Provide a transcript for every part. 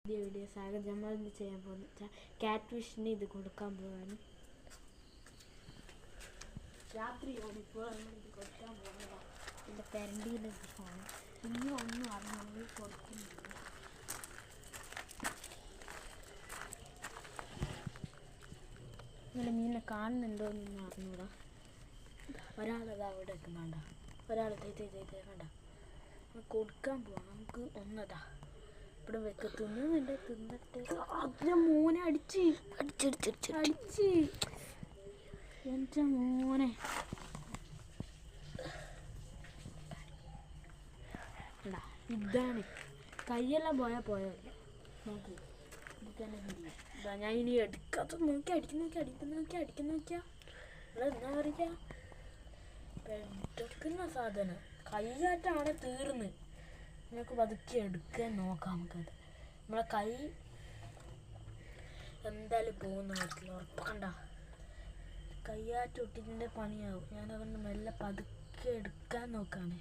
Video സ്വാഗതം. നമ്മളെന്ത് ചെയ്യാൻ പോകുന്ന വെച്ചാൽ ക്യാറ്റ് ഫിഷിന് ഇത് കൊടുക്കാൻ പോവാണ്. രാത്രിയാണ് ഇപ്പോൾ നമ്മളിത് കൊടുക്കാൻ പോകുന്നത്. എൻ്റെ പെരണ്ടീൻ്റെ ഫിഷാണ്. ഇനി ഒന്നും അറിഞ്ഞാൽ കൊടുക്കുന്നില്ല. ഇങ്ങനെ മീനെ കാണുന്നുണ്ടോ എന്നൊന്നും അറിഞ്ഞൂടാ. ഒരാളത് അവിടെ വെക്കുന്നുണ്ട, ഒരാൾ കണ്ട കൊടുക്കാൻ പോവാം. നമുക്ക് ഒന്നതാ ഇവിടെ വെക്ക തിന്നുന്നുണ്ട്. തിന്നിട്ട് അതിനെ മോനെ അടിച്ച് എൻ്റെ മോനെ ഇതാണ്. കൈയെല്ലാം പോയല്ലേ നോക്കി. ഇതാ ഞാൻ ഇനി എടുക്കാത്ത നോക്കി അടിക്കുന്ന എന്താ പറയുക, പെട്ടെടുക്കുന്ന സാധനം കൈയായിട്ടാണ് തീർന്ന്. നമുക്ക് പതുക്കെ എടുക്കാൻ നോക്കാം. നമുക്കത് നമ്മളെ കൈ എന്തായാലും പോകുന്ന പറ്റില്ല, ഉറപ്പണ്ട. കൈയാറ്റൊട്ടിൻ്റെ പണിയാവും. ഞാനതൊന്ന് മെല്ലെ പതുക്കെ എടുക്കാൻ നോക്കാണ്.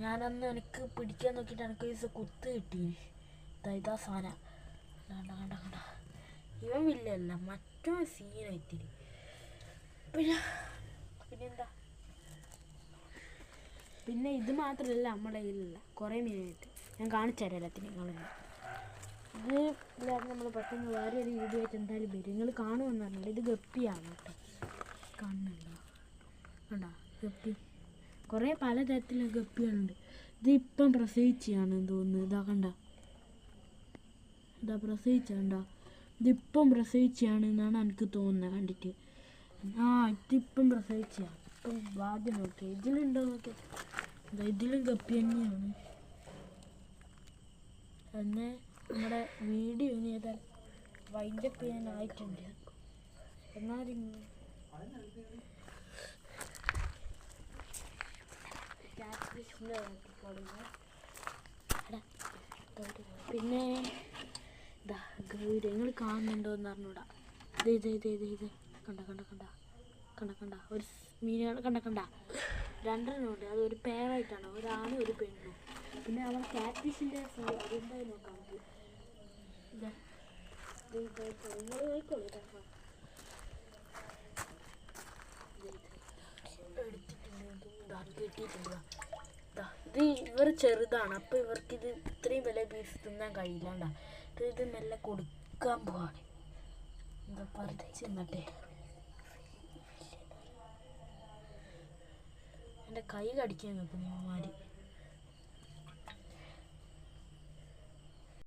ഞാനന്ന് എനിക്ക് പിടിക്കാൻ നോക്കിയിട്ട് എനിക്ക് ദിവസം കുത്ത് കിട്ടീന്. ഇതാ സാധനം കണ്ട ഇവൻ വില്ലല്ല, മറ്റോ സീനായിത്തിരി. പിന്നെന്താ, പിന്നെ ഇത് മാത്രമല്ല നമ്മുടെ കയ്യിലല്ല, കുറേ മീനായിട്ട് ഞാൻ കാണിച്ചു തരാം എല്ലാത്തിനും. നിങ്ങളെല്ലാം ഇത് ഇല്ലാതെ നമ്മൾ പെട്ടെന്ന് വേറെ ഒരു വീഡിയോ ആയിട്ട് എന്തായാലും വരും. നിങ്ങൾ കാണുമെന്ന് പറഞ്ഞാൽ ഇത് ഗപ്പിയാണ് കേട്ടോ. കാണുന്നുണ്ടോ? കണ്ടോ ഗപ്പി? കുറേ പലതരത്തിലുള്ള ഗപ്പികളുണ്ട്. ഇത് ഇപ്പം പ്രസവിച്ചാണെന്ന് തോന്നുന്നു. ഇതാ പ്രസവിച്ചുണ്ടോ? ഇതിപ്പം പ്രസവിച്ചാണെന്നാണ് എനിക്ക് തോന്നുന്നത് കണ്ടിട്ട്. ഇതിപ്പം പ്രസവിച്ചാണ്. ഇപ്പം ആദ്യം നോക്കിയാൽ ഇതിലുണ്ടോ നോക്കിയാൽ ഇതിലും ഗപ്പി തന്നെയാണ്. എന്നെ നമ്മുടെ വീഡിയോ ഇനി ഏതായാലും വൈൻഡപ്പ് ചെയ്യാനായിട്ടുണ്ട്. എന്നാലും പിന്നെ ഇതാ വീഡിയോ നിങ്ങൾ കാണുന്നുണ്ടോ എന്ന് അറിഞ്ഞൂടാ. ഇത് കണ്ട ഒരു മീനുകൾ കണ്ട രണ്ടെണ്ണം ഉണ്ട്. അത് ഒരു പേരായിട്ടാണ്, ഒരാണും ഒരു പെണ്ണും. പിന്നെ അവൻ ക്യാറ്റ് ഫിഷിൻ്റെ അതെന്തായി നോക്കാം നമുക്ക്. നിങ്ങൾ നോക്കോളൂ. കിട്ടിയിട്ടുണ്ട്. ഇത് ഇവർ ചെറുതാണ്, അപ്പോൾ ഇവർക്കിത് ഇത്രയും വലിയ പീസ് തിന്നാൻ കഴിയില്ലാണ്ട. ഇത് മെല്ലെ കൊടുക്കാൻ പോവാണ്. എന്താ പറിച്ച് തിന്നട്ടെ. എൻ്റെ കൈ കടിക്കാൻ നോക്കുന്നു മാതിരി.